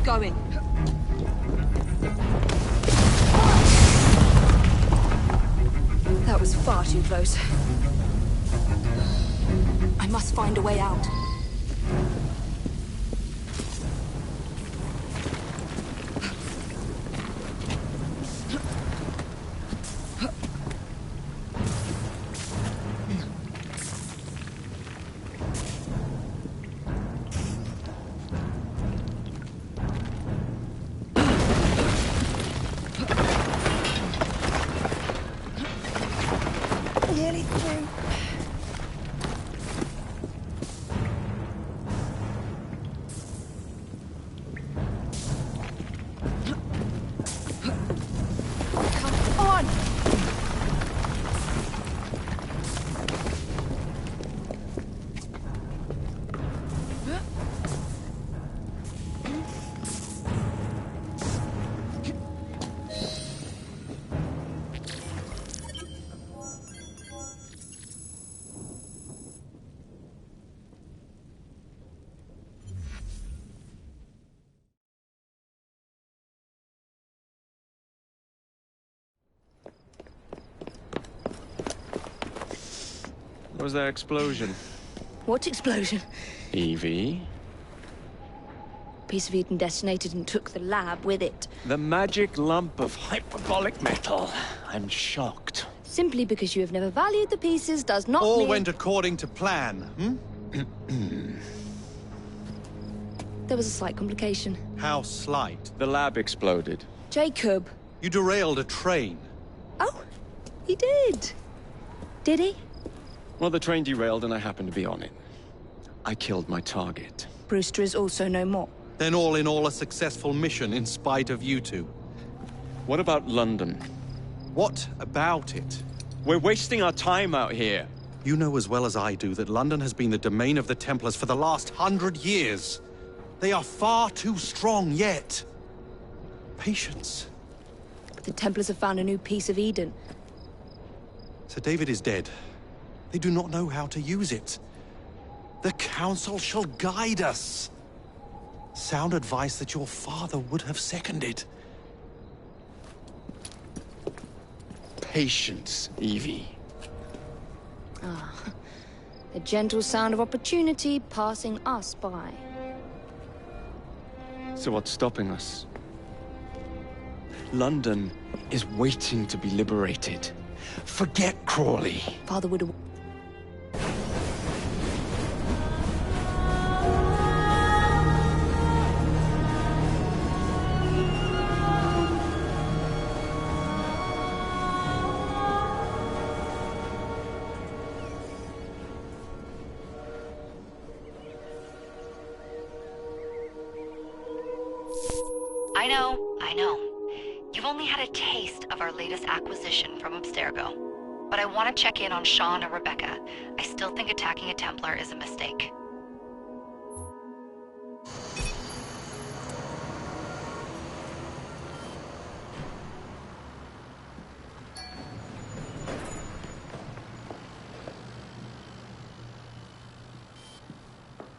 going. That was far too close. I must find a way out. Nearly through. Come on! What was that explosion? What explosion? Evie? Piece of Eden detonated and took the lab with it. The magic lump of hyperbolic metal. I'm shocked. Simply because you have never valued the pieces does not All mean... went according to plan, There was a slight complication. How slight. The lab exploded. Jacob. You derailed a train. Oh, he did. Did he? Well, the train derailed and I happened to be on it. I killed my target. Brewster is also no more. Then all in all a successful mission in spite of you two. What about London? What about it? We're wasting our time out here. You know as well as I do that London has been the domain of the Templars for the last 100 years. They are far too strong yet. Patience. The Templars have found a new piece of Eden. Sir David is dead. They do not know how to use it. The Council shall guide us. Sound advice that your father would have seconded. Patience, Evie. Ah, the gentle sound of opportunity passing us by. So what's stopping us? London is waiting to be liberated. Forget Crawley. Father would have... I know. You've only had a taste of our latest acquisition from Abstergo. But I want to check in on Sean and Rebecca. I still think attacking a Templar is a mistake.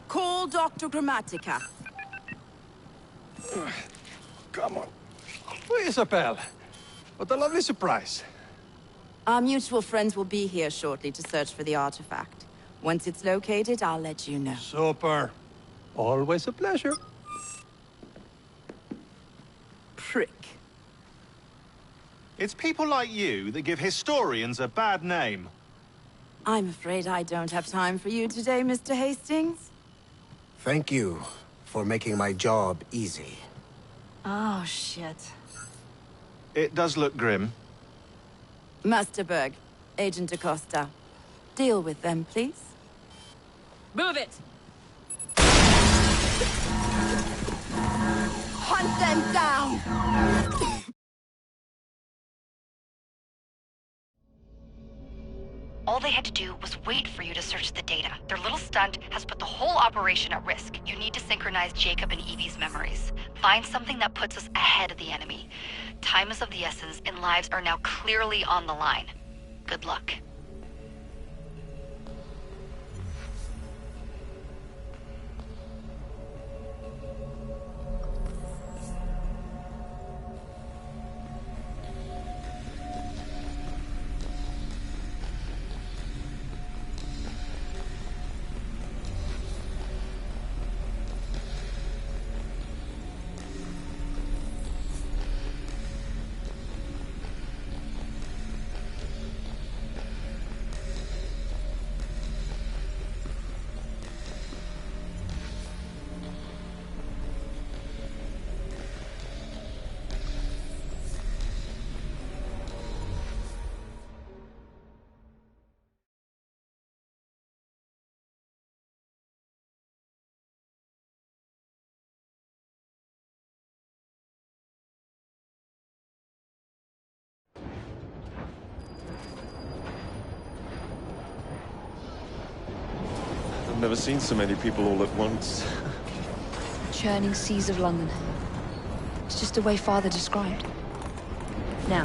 Call Dr. Grammatica. Come on. Isabel. What a lovely surprise. Our mutual friends will be here shortly to search for the artifact. Once it's located, I'll let you know. Super. Always a pleasure. Prick. It's people like you that give historians a bad name. I'm afraid I don't have time for you today, Mr. Hastings. Thank you for making my job easy. Oh, shit. It does look grim. Master Berg, Agent Acosta. Deal with them, please. Move it! Hunt them down! All they had to do was wait for you to search the data. Their little stunt has put the whole operation at risk. You need to synchronize Jacob and Evie's memories. Find something that puts us ahead of the enemy. Time is of the essence, and lives are now clearly on the line. Good luck. I've never seen so many people all at once. Churning seas of London. It's just the way Father described. Now,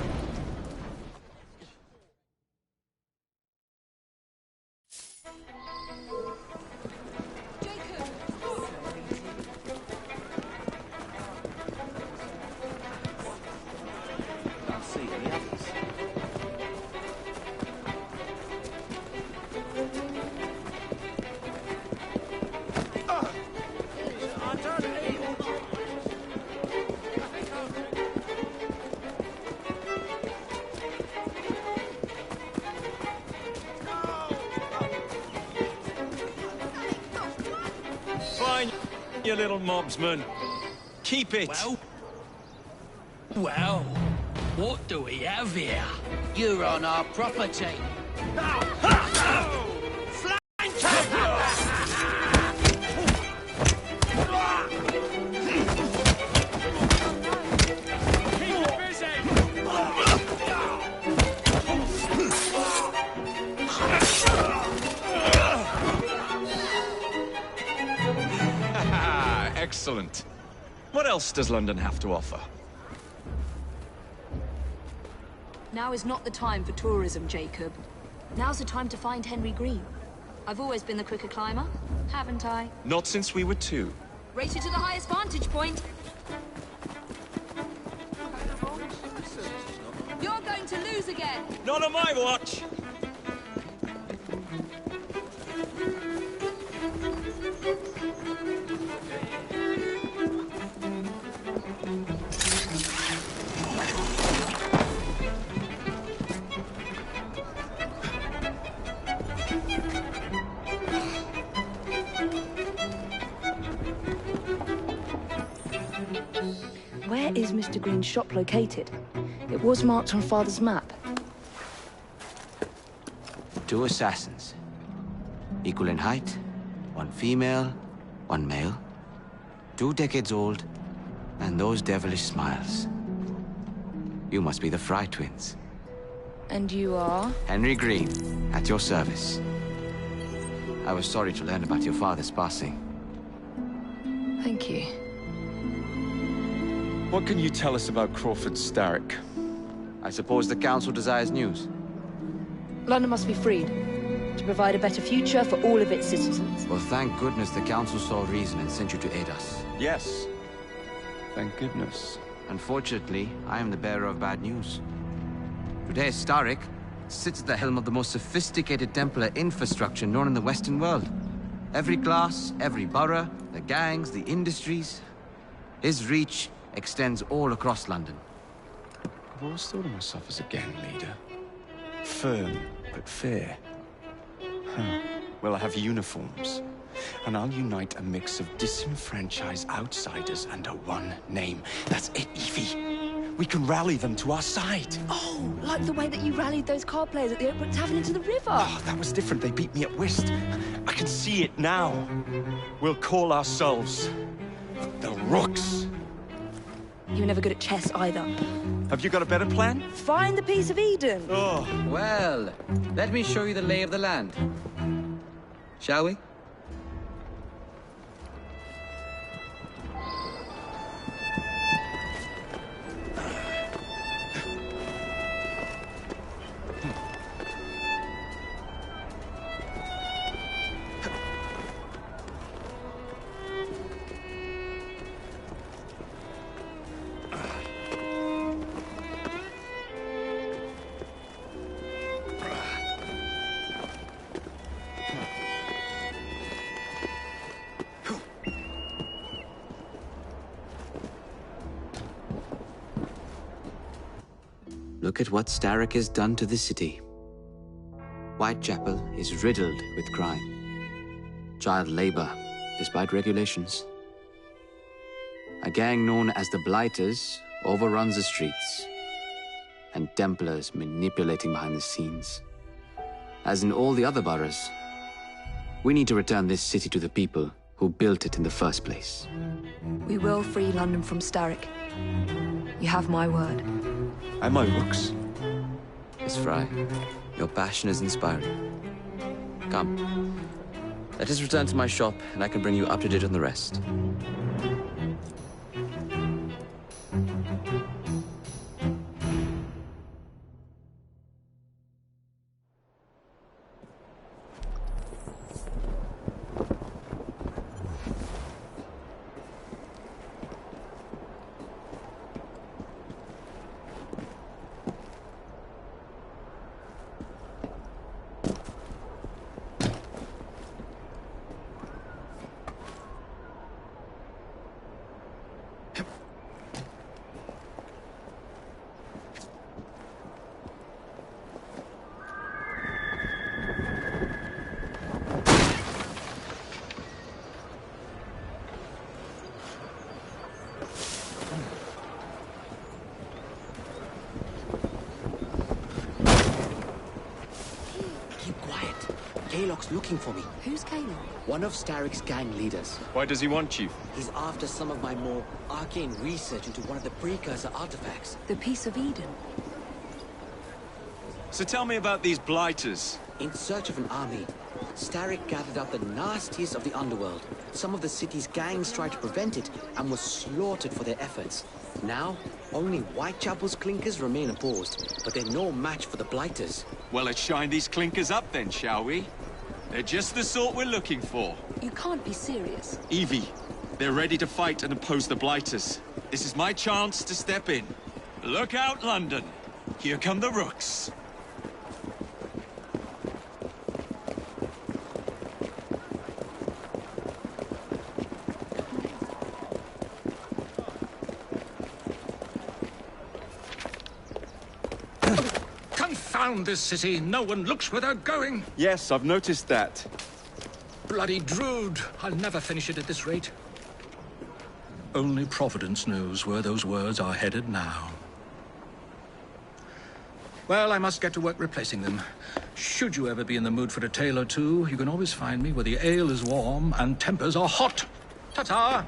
Fine, you little mobsman. Keep it. Well, what do we have here? You're on our property. Excellent. What else does London have to offer? now is not the time for tourism, Jacob. Now's the time to find Henry Green. I've always been the quicker climber, haven't I? Not since we were two. Race you to the highest vantage point. You're going to lose again. Not on my watch! Where is Mr. Green's shop located? It was marked on Father's map. 2 assassins. Equal in height, 1 female, 1 male. 2 decades old, and those devilish smiles. You must be the Fry twins. And you are? Henry Green, at your service. I was sorry to learn about your father's passing. Thank you. What can you tell us about Crawford Starrick? I suppose the Council desires news. London must be freed, to provide a better future for all of its citizens. Well, thank goodness the Council saw reason and sent you to aid us. Yes. Thank goodness. Unfortunately, I am the bearer of bad news. Today, Starrick sits at the helm of the most sophisticated Templar infrastructure known in the Western world. Every class, every borough, the gangs, the industries. His reach extends all across London. I've always thought of myself as a gang leader. Firm, but fair. Huh. Well, I have uniforms. And I'll unite a mix of disenfranchised outsiders under one name. That's it, Evie. We can rally them to our side. Oh, like the way that you rallied those card players at the Oakwood Tavern into the river. Oh, that was different. They beat me at whist. I can see it now. We'll call ourselves the Rooks. You were never good at chess either. Have you got a better plan? Find the piece of Eden. Oh. Well, let me show you the lay of the land. Shall we? Look at what Starrick has done to the city. Whitechapel is riddled with crime. Child labor, despite regulations. A gang known as the Blighters overruns the streets, and Templars manipulating behind the scenes. As in all the other boroughs, we need to return this city to the people who built it in the first place. We will free London from Starrick. You have my word. And my Rooks. Miss Fry, your passion is inspiring. Come, Let us return to my shop, and I can bring you up to date on the rest. Kalok's looking for me. Who's Kalok? One of Starrick's gang leaders. Why does he want you? He's after some of my more arcane research into one of the precursor artifacts. The Piece of Eden. So tell me about these blighters. In search of an army, Starrick gathered up the nastiest of the underworld. Some of the city's gangs tried to prevent it and were slaughtered for their efforts. Now, only Whitechapel's clinkers remain opposed, but they're no match for the blighters. Well, let's shine these clinkers up then, shall we? They're just the sort we're looking for. You can't be serious. Evie, they're ready to fight and oppose the blighters. This is my chance to step in. Look out, London. Here come the rooks. Confound this city! No one looks where they're going! Yes, I've noticed that. Bloody Drood! I'll never finish it at this rate. Only Providence knows where those words are headed now. Well, I must get to work replacing them. Should you ever be in the mood for a tale or two, you can always find me where the ale is warm and tempers are hot. Ta-ta!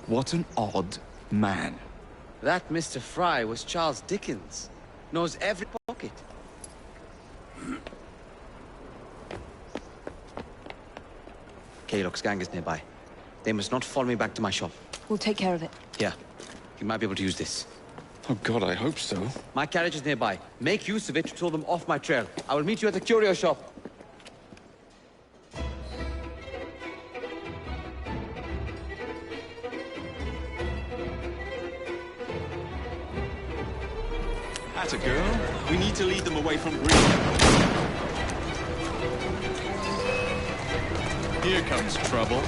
What an odd man. That Mr. Fry was Charles Dickens. Knows every pocket. Kalok's gang is nearby. They must not follow me back to my shop. We'll take care of it. Here, you might be able to use this. Oh God, I hope so. My carriage is nearby. Make use of it to throw them off my trail. I will meet you at the curio shop. Atta girl. We need to lead them away from Green. Here comes trouble.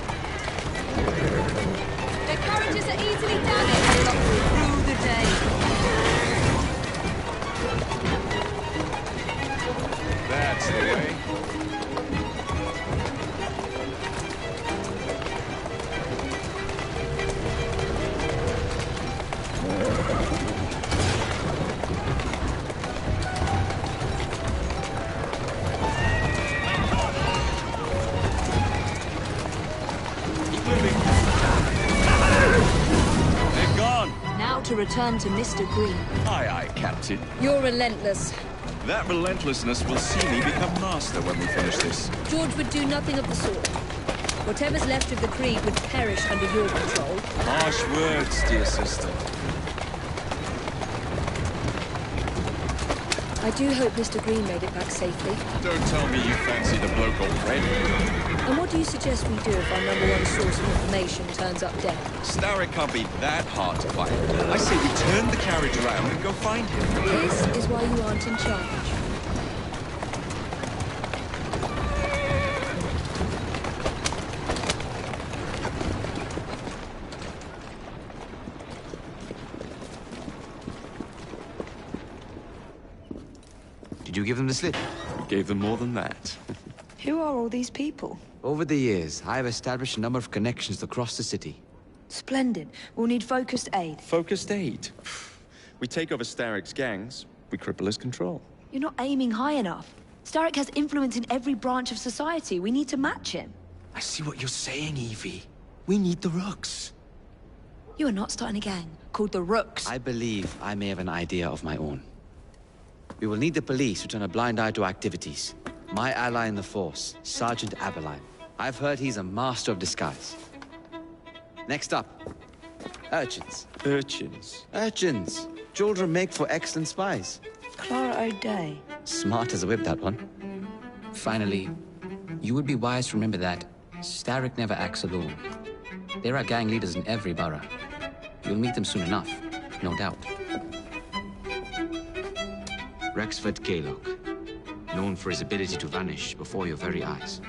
Their carriages are easily damaged. They look through the day. That's the way. To return to Mr. Green. Aye, aye, Captain. You're relentless. That relentlessness will see me become master when we finish this. George would do nothing of the sort. Whatever's left of the Creed would perish under your control. Harsh words, dear sister. I do hope Mr. Green made it back safely. Don't tell me you fancy the bloke already. And what do you suggest we do if our #1 source of information turns up dead? Starrick can't be that hard to find. I say we turn the carriage around and go find him. This is why you aren't in charge. Did you give them the slip? Gave them more than that. Who are all these people? Over the years, I have established a number of connections across the city. Splendid. We'll need focused aid. Focused aid? We take over Starrick's gangs, we cripple his control. You're not aiming high enough. Starrick has influence in every branch of society. We need to match him. I see what you're saying, Evie. We need the Rooks. You are not starting a gang called the Rooks. I believe I may have an idea of my own. We will need the police to turn a blind eye to activities. My ally in the Force, Sergeant Aberline. I've heard he's a master of disguise. Next up, urchins. Urchins? Urchins! Children make for excellent spies. Clara O'Day. Smart as a whip, that one. Finally, you would be wise to remember that Starrick never acts alone. There are gang leaders in every borough. You'll meet them soon enough, no doubt. Rexford Kaylock, known for his ability to vanish before your very eyes.